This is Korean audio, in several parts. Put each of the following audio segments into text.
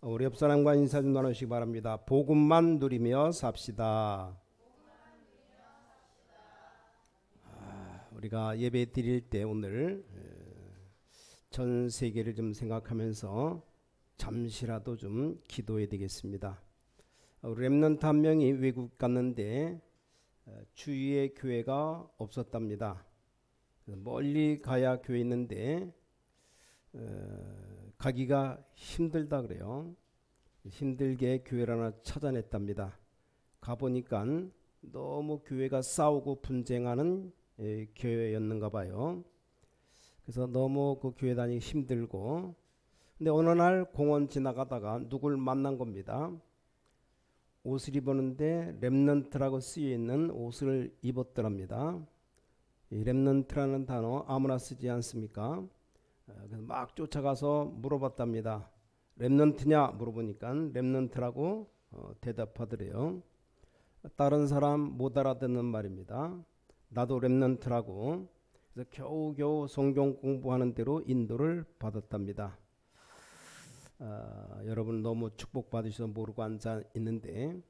우리 옆 사람과 인사 좀 나누시기 바랍니다. 복음만 누리며 삽시다. 우리가 예배 드릴 때 오늘 전 세계를 좀 생각하면서 잠시라도 좀 기도해야 되겠습니다. 우리 렘넌트 한 명이 외국 갔는데 주위에 교회가 없었답니다. 멀리 가야 교회 있는데 가기가 힘들다 그래요. 힘들게 교회를 하나 찾아냈답니다. 가보니까 너무 교회가 싸우고 분쟁하는 교회였는가 봐요. 그래서 너무 그 교회 다니기 힘들고, 근데 어느 날 공원 지나가다가 누굴 만난 겁니다. 옷을 입었는데 렘넌트라고 쓰여 있는 옷을 입었더랍니다. 이 렘넌트라는 단어 아무나 쓰지 않습니까? 그래서 막 쫓아가서 물어봤답니다. 렘넌트냐 물어보니까 렘넌트라고 대답하더래요. 다른 사람 못 알아듣는 말입니다. 나도 렘넌트라고. 그래서 겨우겨우 성경 공부하는 대로 인도를 받았답니다. 여러분 너무 축복받으셔서 모르고 앉아 있는데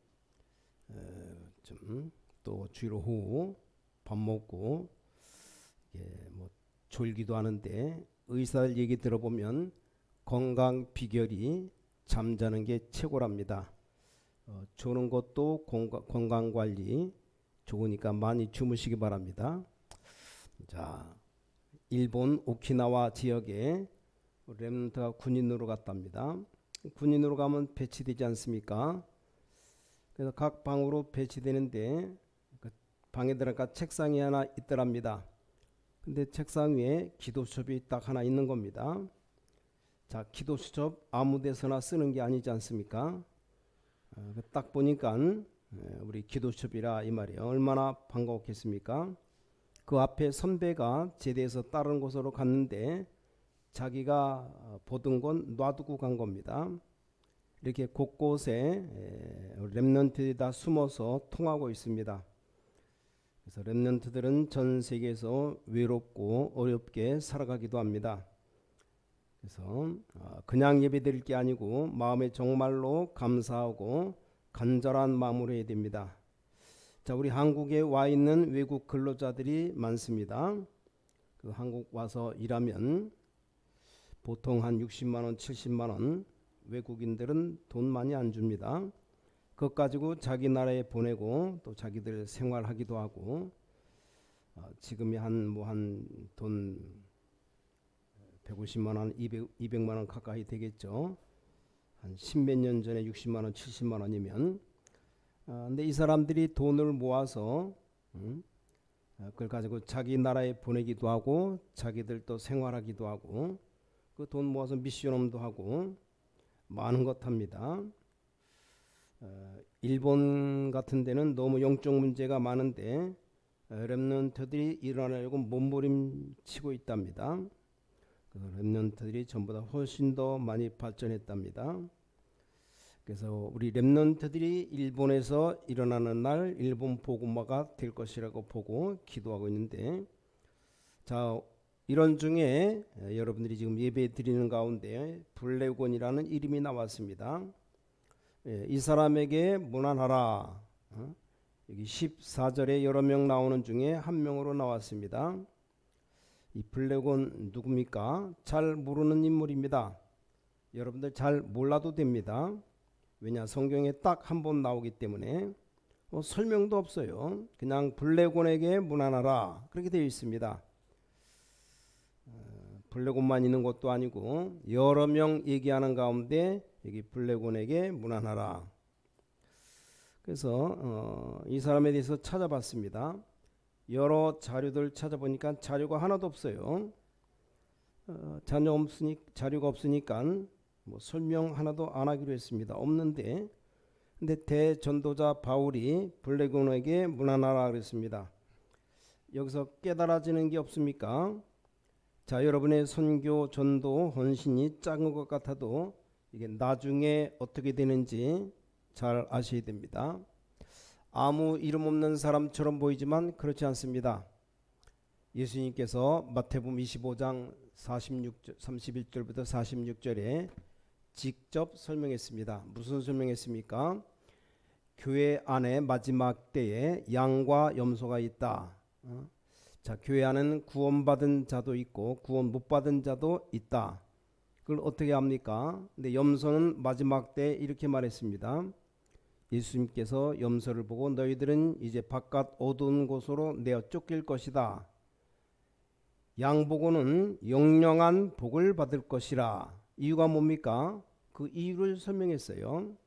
좀 또 주로 후 밥 먹고 뭐 졸기도 하는데 의사들 얘기 들어보면 건강 비결이 잠자는 게 최고랍니다. 조는 것도 건강관리 좋으니까 많이 주무시기 바랍니다. 자, 일본 오키나와 지역에 렘넌트가 군인으로 갔답니다. 군인으로 가면 배치되지 않습니까? 그래서 각 방으로 배치되는데 그 방에 들어가 책상이 하나 있더랍니다. 근데 책상 위에 기도수첩이 딱 하나 있는 겁니다. 자, 기도수첩 아무 데서나 쓰는 게 아니지 않습니까? 딱 보니까 우리 기도수첩이라 이 말이에요. 얼마나 반가웠겠습니까? 그 앞에 선배가 제대해서 다른 곳으로 갔는데 자기가 보던 건 놔두고 간 겁니다. 이렇게 곳곳에 렘넌트들이 다 숨어서 통하고 있습니다. 그래서 렘넌트들은 전 세계에서 외롭고 어렵게 살아가기도 합니다. 그래서 그냥 예배드릴 게 아니고 마음에 정말로 감사하고 간절한 마음으로 해야 됩니다. 자, 우리 한국에 와 있는 외국 근로자들이 많습니다. 그 한국 와서 일하면 보통 한 60만 원, 70만 원, 외국인들은 돈 많이 안 줍니다. 그것 가지고 자기 나라에 보내고 또 자기들 생활하기도 하고, 지금이 한 돈 150만 원, 200만 원 가까이 되겠죠. 한 10몇 년 전에 60만 원, 70만 원이면. 근데 이 사람들이 돈을 모아서 그걸 가지고 자기 나라에 보내기도 하고 자기들 또 생활하기도 하고 그 돈 모아서 미션홈도 하고 많은 것 합니다. 일본 같은 데는 너무 영적 문제가 많은데 렘넌트들이 일어나려고 몸부림치고 있답니다. 그래서 렘넌트들이 전부 다 훨씬 더 많이 발전했답니다. 그래서 우리 렘넌트들이 일본에서 일어나는 날 일본 복음화가 될 것이라고 보고 기도하고 있는데, 자, 이런 중에 여러분들이 지금 예배 드리는 가운데 블레곤이라는 이름이 나왔습니다. 이 사람에게 문안하라. 여기 14절에 여러 명 나오는 중에 한 명으로 나왔습니다. 이 블레곤 누굽니까? 잘 모르는 인물입니다. 여러분들 잘 몰라도 됩니다. 왜냐, 성경에 딱 한 번 나오기 때문에 설명도 없어요. 그냥 블레곤에게 문안하라 그렇게 되어 있습니다. 블레곤만 있는 것도 아니고 여러 명 얘기하는 가운데 여기 블레곤에게 문안하라. 그래서 이 사람에 대해서 찾아봤습니다. 여러 자료들 찾아보니까 자료가 하나도 없어요. 자료가 없으니까 뭐 설명 하나도 안 하기로 했습니다. 없는데, 근데 대전도자 바울이 블레곤에게 문안하라 그랬습니다. 여기서 깨달아지는 게 없습니까? 자, 여러분의 선교, 전도, 헌신이 작은 것 같아도 이게 나중에 어떻게 되는지 잘 아셔야 됩니다. 아무 이름 없는 사람처럼 보이지만 그렇지 않습니다. 예수님께서 마태복음 25장 31절부터 46절에 직접 설명했습니다. 무슨 설명했습니까? 교회 안에 마지막 때에 양과 염소가 있다. 자, 교회 안에는 구원받은 자도 있고 구원 못 받은 자도 있다. 그걸 어떻게 합니까? 근데 염소는 마지막 때 이렇게 말했습니다. 예수님께서 염소를 보고 너희들은 이제 바깥 어두운 곳으로 내어 쫓길 것이다. 양 보고는 영영한 복을 받을 것이라. 이유가 뭡니까? 그 이유를 설명했어요.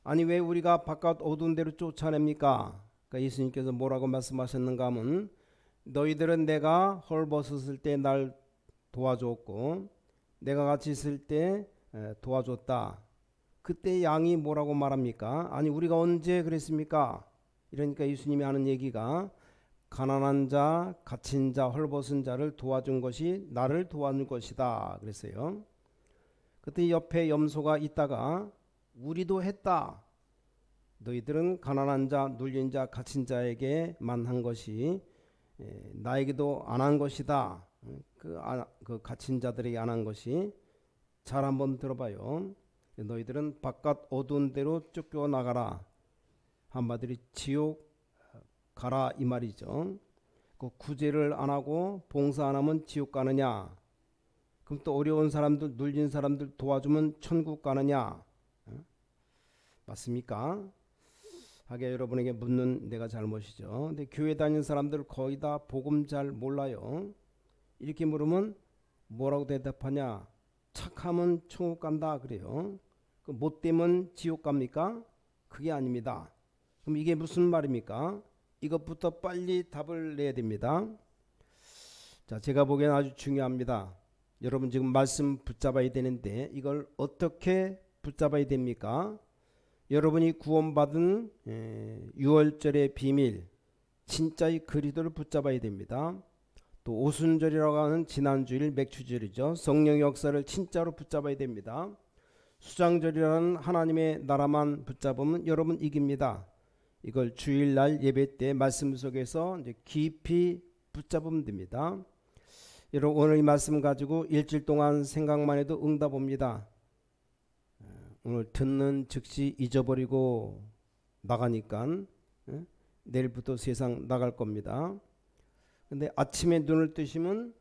아니 왜 우리가 바깥 어두운 데로 쫓아냅니까? 그러니까 예수님께서 뭐라고 말씀하셨는가 하면 너희들은 내가 헐벗었을 때 날 도와줬고 내가 같이 있을 때 도와줬다. 그때 양이 뭐라고 말합니까? 아니 우리가 언제 그랬습니까? 이러니까 예수님이 하는 얘기가 가난한 자, 갇힌 자, 헐벗은 자를 도와준 것이 나를 도와준 것이다 그랬어요. 그때 옆에 염소가 있다가 우리도 했다. 너희들은 가난한 자, 눌린 자, 갇힌 자에게만 한 것이 나에게도 안 한 것이다. 그 갇힌 자들에게 안 한 것이. 잘 한번 들어봐요. 너희들은 바깥 어두운 데로 쫓겨나가라. 한마디로 지옥 가라 이 말이죠. 그 구제를 안 하고 봉사 안 하면 지옥 가느냐? 그럼 또 어려운 사람들, 눌린 사람들 도와주면 천국 가느냐? 맞습니까? 하게 여러분에게 묻는 내가 잘못이죠. 근데 교회 다니는 사람들 거의 다 복음 잘 몰라요. 이렇게 물으면 뭐라고 대답하냐? 착하면 천국 간다 그래요. 그 못되면 지옥 갑니까? 그게 아닙니다. 그럼 이게 무슨 말입니까? 이것부터 빨리 답을 내야 됩니다. 자, 제가 보기엔 아주 중요합니다. 여러분 지금 말씀 붙잡아야 되는데 이걸 어떻게 붙잡아야 됩니까? 여러분이 구원받은 6월절의 비밀, 진짜의 그리스도를 붙잡아야 됩니다. 또 오순절이라고 하는 지난주일 맥추절이죠. 성령의 역사를 진짜로 붙잡아야 됩니다. 수장절이라는 하나님의 나라만 붙잡으면 여러분 이깁니다. 이걸 주일날 예배 때 말씀 속에서 이제 깊이 붙잡으면 됩니다. 여러분 오늘 이 말씀 가지고 일주일 동안 생각만 해도 응답 옵니다. 오늘 듣는 즉시 잊어버리고 나가니까 내일부터 세상 나갈 겁니다. 근데 아침에 눈을 뜨시면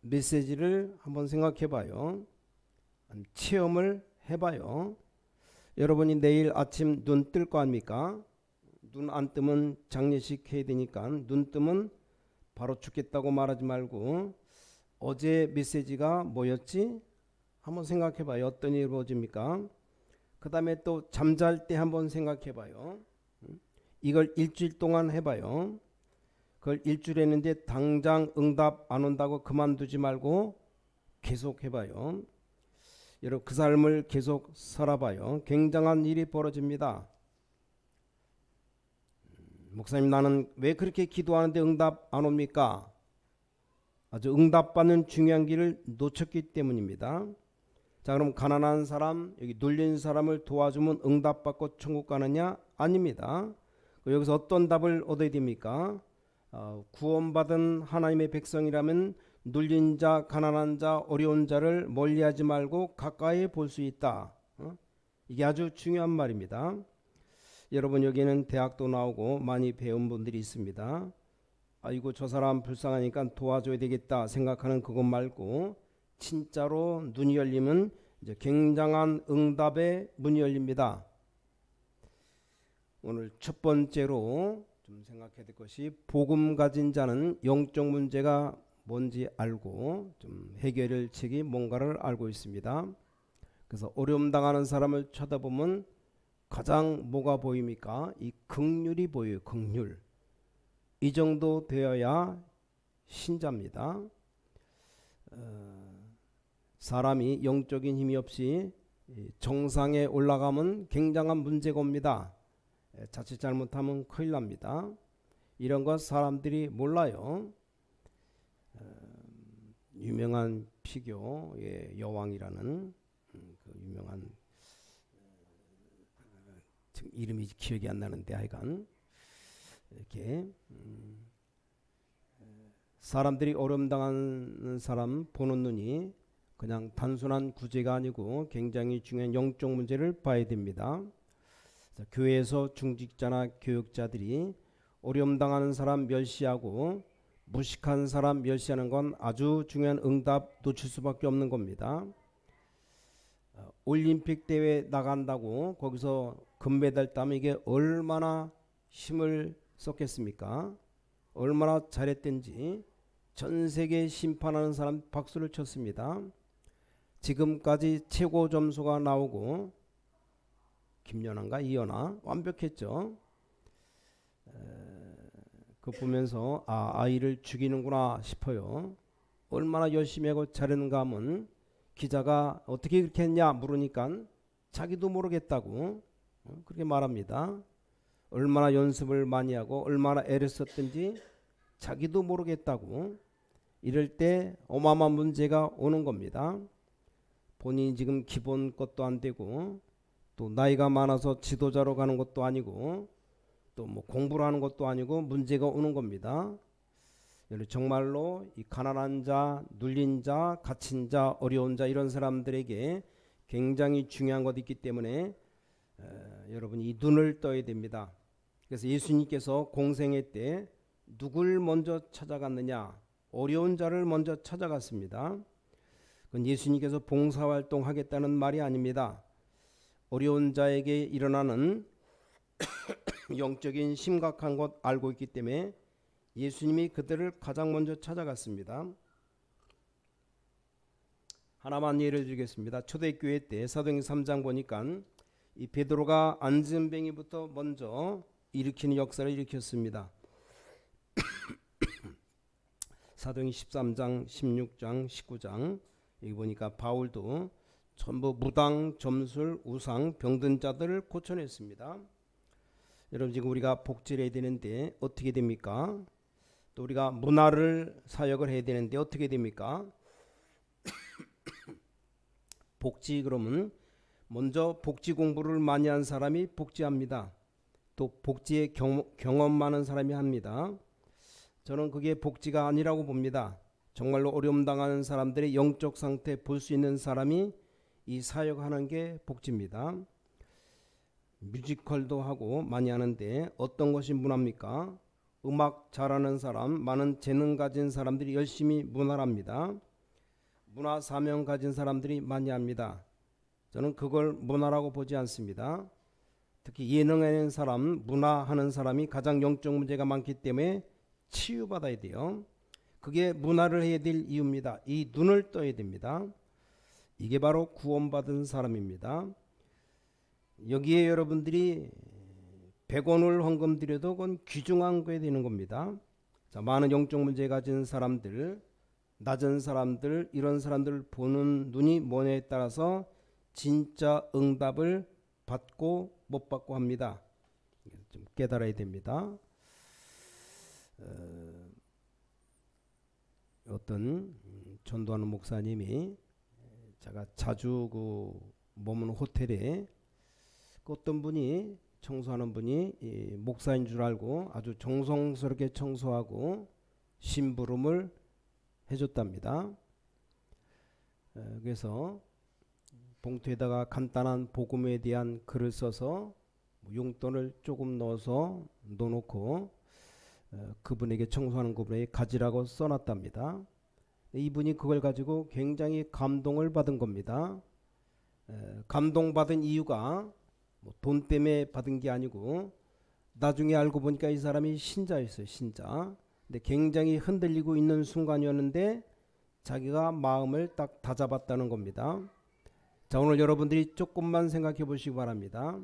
메시지를 한번 생각해 봐요. 체험을 해봐요. 여러분이 내일 아침 눈 뜰 거 아닙니까? 눈 안 뜨면 장례식 해야 되니까 눈 뜨면 바로 죽겠다고 말하지 말고 어제 메시지가 뭐였지? 한번 생각해 봐요. 어떤 일이 벌어집니까? 그 다음에 또 잠잘 때 한번 생각해 봐요. 이걸 일주일 동안 해봐요. 그걸 일주일 했는데 당장 응답 안 온다고 그만두지 말고 계속 해봐요. 여러분 그 삶을 계속 살아봐요. 굉장한 일이 벌어집니다. 목사님 나는 왜 그렇게 기도하는데 응답 안 옵니까? 아주 응답받는 중요한 길을 놓쳤기 때문입니다. 자 그럼 가난한 사람, 여기 눌린 사람을 도와주면 응답받고 천국 가느냐? 아닙니다. 여기서 어떤 답을 얻어야 됩니까? 구원받은 하나님의 백성이라면 눌린 자, 가난한 자, 어려운 자를 멀리하지 말고 가까이 볼 수 있다. 이게 아주 중요한 말입니다. 여러분 여기는 대학도 나오고 많이 배운 분들이 있습니다. 아이고 저 사람 불쌍하니까 도와줘야 되겠다 생각하는 그것 말고 진짜로 눈이 열리면 이제 굉장한 응답의 문이 열립니다. 오늘 첫 번째로 좀 생각해야 될 것이 복음 가진 자는 영적 문제가 뭔지 알고 좀 해결책이 뭔가를 알고 있습니다. 그래서 어려움 당하는 사람을 쳐다보면 가장 뭐가 보입니까? 이 긍휼이 보여요. 긍휼. 이 정도 되어야 신자입니다. 사람이 영적인 힘이 없이 정상에 올라가면 굉장한 문제가 옵니다. 자칫 잘못하면 큰일 납니다. 이런 것 사람들이 몰라요. 유명한 피교의 여왕이라는 그 유명한 지금 이름이 기억이 안 나는데 하여간 이렇게 사람들이 어려움 당하는 사람 보는 눈이 그냥 단순한 구제가 아니고 굉장히 중요한 영적 문제를 봐야 됩니다. 교회에서 중직자나 교육자들이 어려움 당하는 사람 멸시하고 무식한 사람 멸시하는 건 아주 중요한 응답 놓칠 수밖에 없는 겁니다. 올림픽 대회 나간다고 거기서 금메달 따면 이게 얼마나 힘을 썼겠습니까? 얼마나 잘했든지 전 세계 심판하는 사람 박수를 쳤습니다. 지금까지 최고 점수가 나오고 김연아인가 이연아 완벽했죠. 그거 보면서 아이를 죽이는구나 싶어요. 얼마나 열심히 하고 잘했는가 하면 기자가 어떻게 그렇게 했냐 물으니까 자기도 모르겠다고 그렇게 말합니다. 얼마나 연습을 많이 하고 얼마나 애를 썼든지 자기도 모르겠다고. 이럴 때 어마어마한 문제가 오는 겁니다. 본인이 지금 기본 것도 안 되고 또 나이가 많아서 지도자로 가는 것도 아니고 또 뭐 공부를 하는 것도 아니고 문제가 오는 겁니다. 정말로 이 가난한 자, 눌린 자, 갇힌 자, 어려운 자 이런 사람들에게 굉장히 중요한 것이 있기 때문에 여러분 이 눈을 떠야 됩니다. 그래서 예수님께서 공생애 때 누굴 먼저 찾아갔느냐? 어려운 자를 먼저 찾아갔습니다. 그건 예수님께서 봉사활동 하겠다는 말이 아닙니다. 어려운 자에게 일어나는 영적인 심각한 것 알고 있기 때문에 예수님이 그들을 가장 먼저 찾아갔습니다. 하나만 예를 들겠습니다. 초대교회 때 사도행전 3장 보니까 이 베드로가 안진뱅이부터 먼저 일으키는 역사를 일으켰습니다. 사도행전 13장, 16장, 19장 여기 보니까 바울도 전부 무당, 점술, 우상, 병든 자들을 고쳐냈습니다. 여러분 지금 우리가 복지를 해야 되는데 어떻게 됩니까? 또 우리가 문화를 사역을 해야 되는데 어떻게 됩니까? 복지 그러면 먼저 복지 공부를 많이 한 사람이 복지합니다. 또 복지에 경험 많은 사람이 합니다. 저는 그게 복지가 아니라고 봅니다. 정말로 어려움 당하는 사람들의 영적 상태 볼 수 있는 사람이 이 사역하는 게 복지입니다. 뮤지컬도 하고 많이 하는데 어떤 것이 문화입니까? 음악 잘하는 사람, 많은 재능 가진 사람들이 열심히 문화를 합니다. 문화 사명 가진 사람들이 많이 합니다. 저는 그걸 문화라고 보지 않습니다. 특히 예능하는 사람, 문화하는 사람이 가장 영적 문제가 많기 때문에 치유받아야 돼요. 그게 문화를 해야 될 이유입니다. 이 눈을 떠야 됩니다. 이게 바로 구원받은 사람입니다. 여기에 여러분들이 100원을 헌금 드려도 그건 귀중한 거에 되는 겁니다. 자, 많은 영적 문제 가진 사람들, 낮은 사람들, 이런 사람들을 보는 눈이 뭐냐에 따라서 진짜 응답을 받고 못 받고 합니다. 좀 깨달아야 됩니다. 어떤 전도하는 목사님이 제가 자주 그 머무는 호텔에 어떤 분이 청소하는 분이 목사인 줄 알고 아주 정성스럽게 청소하고 심부름을 해줬답니다. 그래서 봉투에다가 간단한 복음에 대한 글을 써서 용돈을 조금 넣어서 넣어놓고 그분에게 청소하는 그분에게 가지라고 써놨답니다. 이분이 그걸 가지고 굉장히 감동을 받은 겁니다. 감동받은 이유가 돈 때문에 받은 게 아니고 나중에 알고 보니까 이 사람이 신자였어요. 신자. 근데 굉장히 흔들리고 있는 순간이었는데 자기가 마음을 딱 다잡았다는 겁니다. 자, 오늘 여러분들이 조금만 생각해 보시기 바랍니다.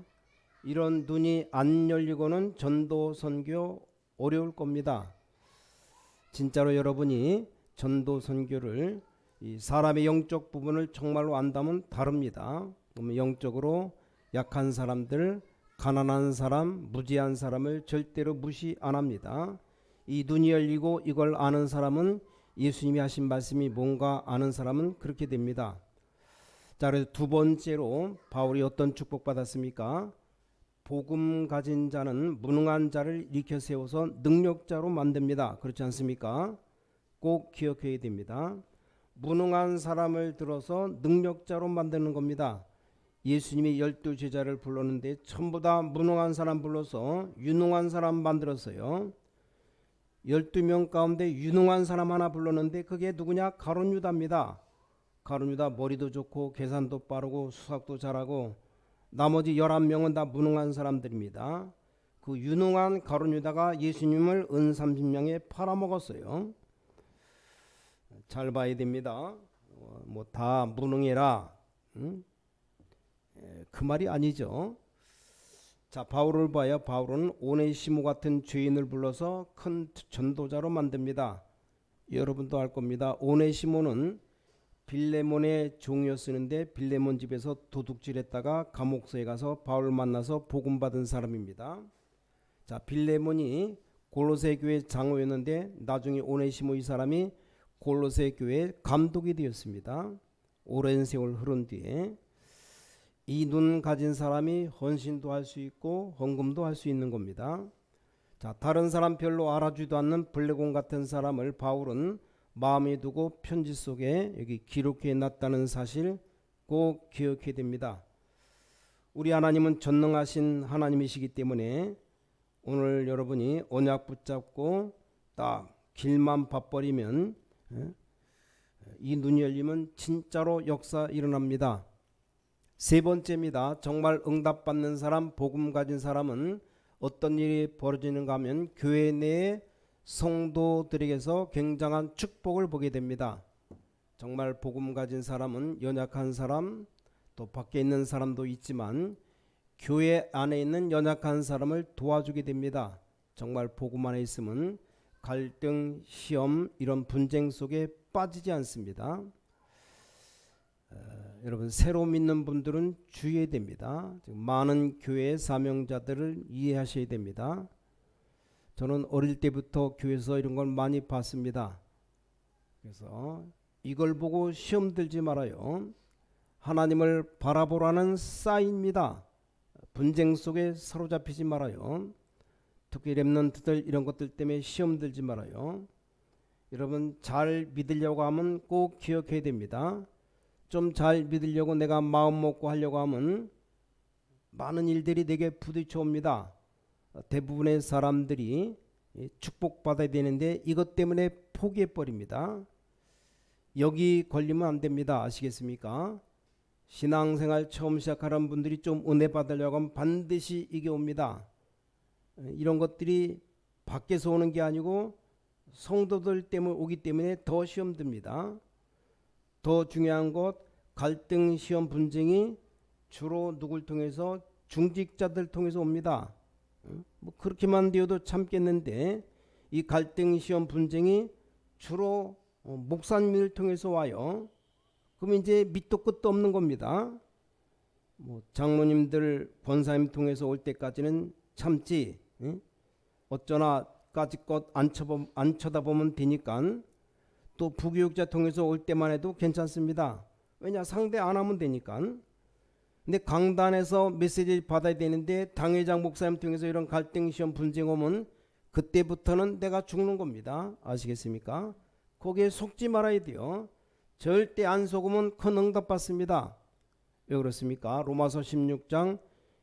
이런 눈이 안 열리고는 전도 선교 어려울 겁니다. 진짜로 여러분이 전도 선교를 이 사람의 영적 부분을 정말로 안다면 다릅니다. 그러면 영적으로 약한 사람들, 가난한 사람, 무지한 사람을 절대로 무시 안 합니다. 이 눈이 열리고 이걸 아는 사람은 예수님이 하신 말씀이 뭔가 아는 사람은 그렇게 됩니다. 자, 그래서 두 번째로 바울이 어떤 축복 받았습니까? 복음 가진 자는 무능한 자를 일으켜 세워서 능력자로 만듭니다. 그렇지 않습니까? 꼭 기억해야 됩니다. 무능한 사람을 들어서 능력자로 만드는 겁니다. 예수님이 12제자를 불렀는데 전부 다 무능한 사람 불러서 유능한 사람 만들었어요. 12명 가운데 유능한 사람 하나 불렀는데 그게 누구냐? 가룟 유다입니다. 가룟 유다 머리도 좋고 계산도 빠르고 수학도 잘하고, 나머지 11명은 다 무능한 사람들입니다. 그 유능한 가룟 유다가 예수님을 은 30명에 팔아먹었어요. 잘 봐야 됩니다. 뭐 다 무능해라, 그 말이 아니죠. 자, 바울을 봐야 바울은 오네시모 같은 죄인을 불러서 큰 전도자로 만듭니다. 여러분도 알 겁니다. 오네시모는 빌레몬의 종이었는데 빌레몬 집에서 도둑질했다가 감옥서에 가서 바울 만나서 복음 받은 사람입니다. 자, 빌레몬이 골로새 교회 장로였는데 나중에 오네시모 이 사람이 골로새 교회 감독이 되었습니다. 오랜 세월 흐른 뒤에 이 눈 가진 사람이 헌신도 할 수 있고 헌금도 할 수 있는 겁니다. 자, 다른 사람 별로 알아주지도 않는 블레곤 같은 사람을 바울은 마음에 두고 편지 속에 여기 기록해 놨다는 사실 꼭 기억해야 됩니다. 우리 하나님은 전능하신 하나님이시기 때문에 오늘 여러분이 언약 붙잡고 딱 길만 봐버리면, 이 눈이 열리면 진짜로 역사 일어납니다. 세 번째입니다. 정말 응답받는 사람, 복음 가진 사람은 어떤 일이 벌어지는가 하면 교회 내에 성도들에게서 굉장한 축복을 보게 됩니다. 정말 복음 가진 사람은 연약한 사람, 또 밖에 있는 사람도 있지만 교회 안에 있는 연약한 사람을 도와주게 됩니다. 정말 복음 안에 있으면 갈등, 시험, 이런 분쟁 속에 빠지지 않습니다. 여러분, 새로 믿는 분들은 주의해야 됩니다. 많은 교회의 사명자들을 이해하셔야 됩니다. 저는 어릴 때부터 교회에서 이런 걸 많이 봤습니다. 그래서 이걸 보고 시험 들지 말아요. 하나님을 바라보라는 사인입니다. 분쟁 속에 사로잡히지 말아요. 특히 렘넌트들 이런 것들 때문에 시험 들지 말아요. 여러분, 잘 믿으려고 하면 꼭 기억해야 됩니다. 좀 잘 믿으려고 내가 마음 먹고 하려고 하면 많은 일들이 내게 부딪혀 옵니다. 대부분의 사람들이 축복받아야 되는데 이것 때문에 포기해버립니다. 여기 걸리면 안 됩니다. 아시겠습니까? 신앙생활 처음 시작하는 분들이 좀 은혜 받으려고 하면 반드시 이게 옵니다. 이런 것들이 밖에서 오는 게 아니고 성도들 때문에 오기 때문에 더 시험 듭니다. 더 중요한 것, 갈등, 시험, 분쟁이 주로 누굴 통해서? 중직자들 통해서 옵니다. 뭐 그렇게만 되어도 참겠는데 이 갈등, 시험, 분쟁이 주로 목사님을 통해서 와요. 그럼 이제 밑도 끝도 없는 겁니다. 뭐 장로님들, 권사님 통해서 올 때까지는 참지, 어쩌나 까짓것 안 쳐다보면 되니까 또 부교육자 통해서 올 때만 해도 괜찮습니다. 왜냐? 상대 안 하면 되니까. 근데 강단에서 메시지 받아야 되는데 당회장 목사님 통해서 이런 갈등, 시험, 분쟁 오면 그때부터는 내가 죽는 겁니다. 아시겠습니까? 거기에 속지 말아야 돼요. 절대 안 속으면 큰 응답 받습니다. 왜 그렇습니까? 로마서 16장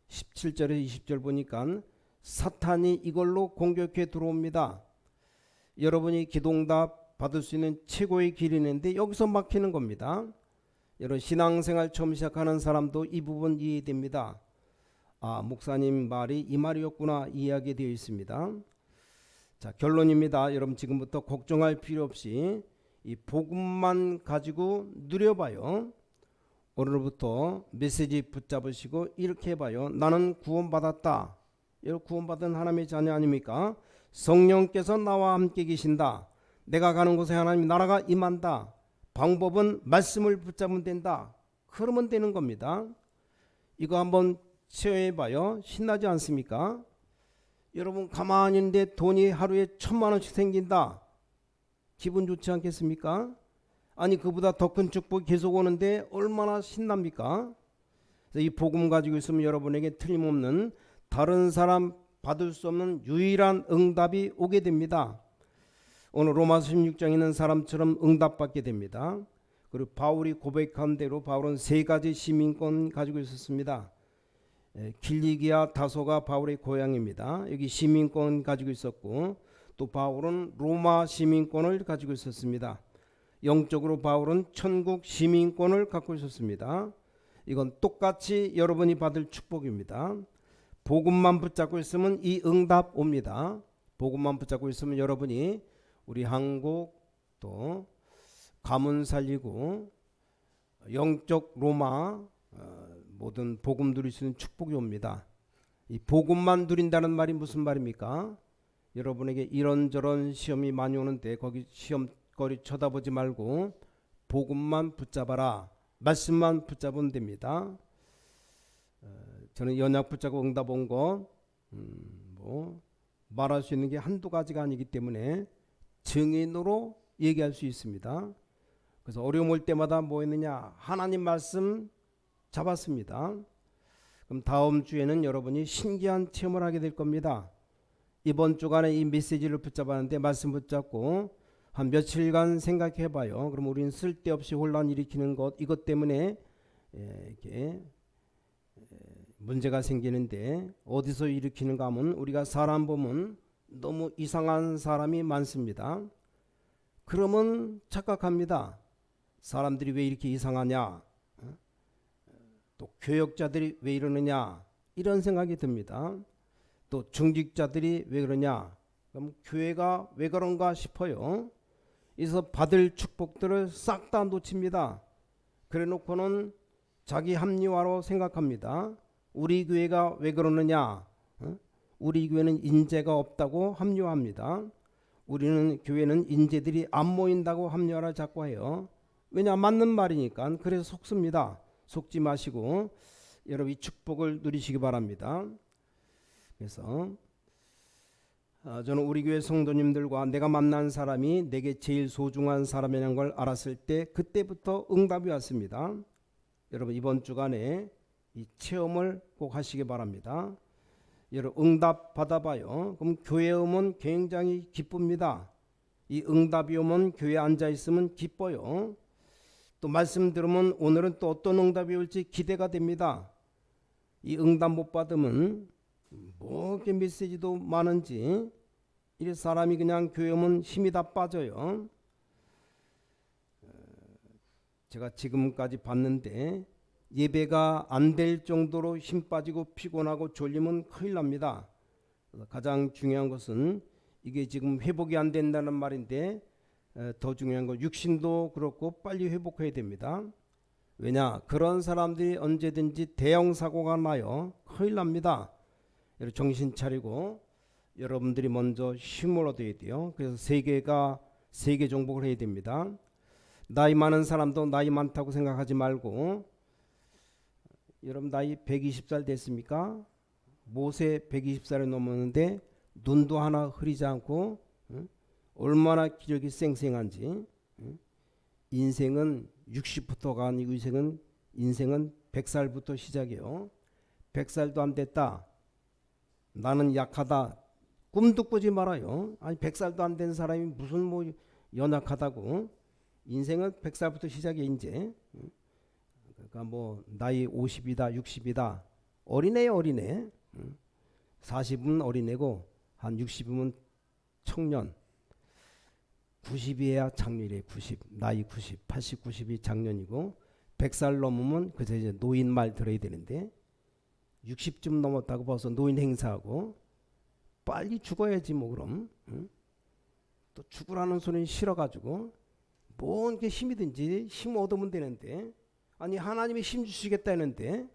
17절에서 20절 보니까 사탄이 이걸로 공격해 들어옵니다. 여러분이 기도응답 받을 수 있는 최고의 길이 있는데 여기서 막히는 겁니다. 여러분, 신앙생활 처음 시작하는 사람도 이 부분 이해됩니다. 아, 목사님 말이 이 말이었구나 이해하게 되어 있습니다. 자, 결론입니다. 여러분, 지금부터 걱정할 필요 없이 이 복음만 가지고 누려봐요. 오늘부터 메시지 붙잡으시고 이렇게 해봐요. 나는 구원받았다. 여러분, 구원받은 하나님의 자녀 아닙니까? 성령께서 나와 함께 계신다. 내가 가는 곳에 하나님 나라가 임한다. 방법은 말씀을 붙잡으면 된다. 그러면 되는 겁니다. 이거 한번 체험해봐요. 신나지 않습니까? 여러분, 가만히 있는데 돈이 하루에 1,000만 원씩 생긴다. 기분 좋지 않겠습니까? 아니, 그보다 더 큰 축복이 계속 오는데 얼마나 신납니까? 이 복음 가지고 있으면 여러분에게 틀림없는, 다른 사람 받을 수 없는 유일한 응답이 오게 됩니다. 오늘 로마서 16장에 있는 사람처럼 응답받게 됩니다. 그리고 바울이 고백한 대로 바울은 세 가지 시민권 가지고 있었습니다. 길리기아 다소가 바울의 고향입니다. 여기 시민권 가지고 있었고, 또 바울은 로마 시민권을 가지고 있었습니다. 영적으로 바울은 천국 시민권을 갖고 있었습니다. 이건 똑같이 여러분이 받을 축복입니다. 복음만 붙잡고 있으면 이 응답 옵니다. 복음만 붙잡고 있으면 여러분이 우리 한국 또 가문 살리고 영적 로마 모든 복음 누릴 수 있는 축복이 옵니다. 이 복음만 누린다는 말이 무슨 말입니까? 여러분에게 이런저런 시험이 많이 오는데 거기 시험거리 쳐다보지 말고 복음만 붙잡아라. 말씀만 붙잡으면 됩니다. 저는 연약 붙잡고 응답 온 거 말할 수 있는 게 한두 가지가 아니기 때문에 증인으로 얘기할 수 있습니다. 그래서 어려움 올 때마다 뭐 했느냐? 하나님 말씀 잡았습니다. 그럼 다음 주에는 여러분이 신기한 체험을 하게 될 겁니다. 이번 주간에 이 메시지를 붙잡았는데 말씀 붙잡고 한 며칠간 생각해 봐요. 그럼 우리는 쓸데없이 혼란 일으키는 것, 이것 때문에 이렇게 문제가 생기는데, 어디서 일으키는가 하면 우리가 사람 보면 너무 이상한 사람이 많습니다. 그러면 착각합니다. 사람들이 왜 이렇게 이상하냐, 또 교역자들이 왜 이러느냐, 이런 생각이 듭니다. 또 중직자들이 왜 그러냐, 그럼 교회가 왜 그런가 싶어요. 그래서 받을 축복들을 싹 다 놓칩니다. 그래 놓고는 자기 합리화로 생각합니다. 우리 교회가 왜 그러느냐, 우리 교회는 인재가 없다고 합리화합니다. 우리는 교회는 인재들이 안 모인다고 합리화를 자꾸 해요. 왜냐, 맞는 말이니까. 그래서 속습니다. 속지 마시고 여러분 이 축복을 누리시기 바랍니다. 그래서 저는 우리 교회 성도님들과 내가 만난 사람이 내게 제일 소중한 사람이라는 걸 알았을 때 그때부터 응답이 왔습니다. 여러분 이번 주간에 이 체험을 꼭 하시기 바랍니다. 여러분 응답 받아봐요. 그럼 교회에 오면 굉장히 기쁩니다. 이 응답이 오면 교회에 앉아있으면 기뻐요. 또 말씀 들으면 오늘은 또 어떤 응답이 올지 기대가 됩니다. 이 응답 못 받으면 뭐 이렇게 메시지도 많은지, 이 사람이 그냥 교회 오면 힘이 다 빠져요. 제가 지금까지 봤는데 예배가 안 될 정도로 힘 빠지고 피곤하고 졸리면 큰일 납니다. 가장 중요한 것은 이게 지금 회복이 안 된다는 말인데, 더 중요한 건 육신도 그렇고 빨리 회복해야 됩니다. 왜냐, 그런 사람들이 언제든지 대형 사고가 나요. 큰일 납니다. 여러분 정신 차리고 여러분들이 먼저 힘을 얻어야 돼요. 그래서 세계 정복을 해야 됩니다. 나이 많은 사람도 나이 많다고 생각하지 말고, 여러분 나이 120살 됐습니까? 모세 120살이 넘었는데 눈도 하나 흐리지 않고 얼마나 기력이 쌩쌩한지. 인생은 60부터가 아니고 인생은 100살부터 시작이에요. 100살도 안 됐다, 나는 약하다, 꿈도 꾸지 말아요. 아니 100살도 안 된 사람이 무슨 뭐 연약하다고. 인생은 100살부터 시작이 이제. 그러니까 뭐 나이 50이다 60이다 어린애예요, 어린애. 40은 어린애고 한 60이면 청년, 90이어야 장년이래. 90, 나이 90, 80, 90이 장년이고 100살 넘으면 그저 이제 노인 말 들어야 되는데 60쯤 넘었다고 벌써 노인 행사하고 빨리 죽어야지 뭐. 그럼 또 죽으라는 소리는 싫어가지고 뭔 게 힘이든지 힘 얻으면 되는데, 아니 하나님이 힘 주시겠다 했는데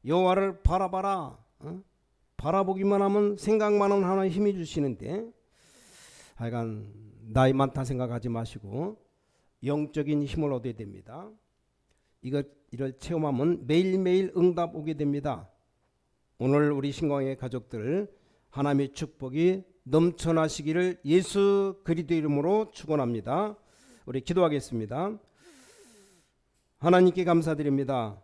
여호와를 바라봐라, 바라보기만 하면 생각만 하면 하나님 힘이 주시는데, 하여간 나이 많다 생각하지 마시고 영적인 힘을 얻어야 됩니다. 이걸 체험하면 매일매일 응답 오게 됩니다. 오늘 우리 신광의 가족들 하나님의 축복이 넘쳐나시기를 예수 그리스도 이름으로 축원합니다. 우리 기도하겠습니다. 하나님께 감사드립니다.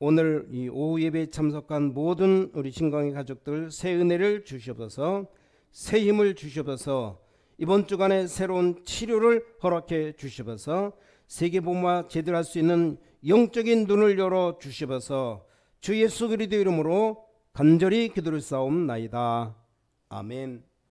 오늘 이 오후 예배에 참석한 모든 우리 신광의 가족들 새 은혜를 주시옵소서, 새 힘을 주시옵소서, 이번 주간에 새로운 치료를 허락해 주시옵소서, 세계복음화 제대로 할 수 있는 영적인 눈을 열어 주시옵소서. 주 예수 그리스도 이름으로 간절히 기도를 싸움나이다. 아멘.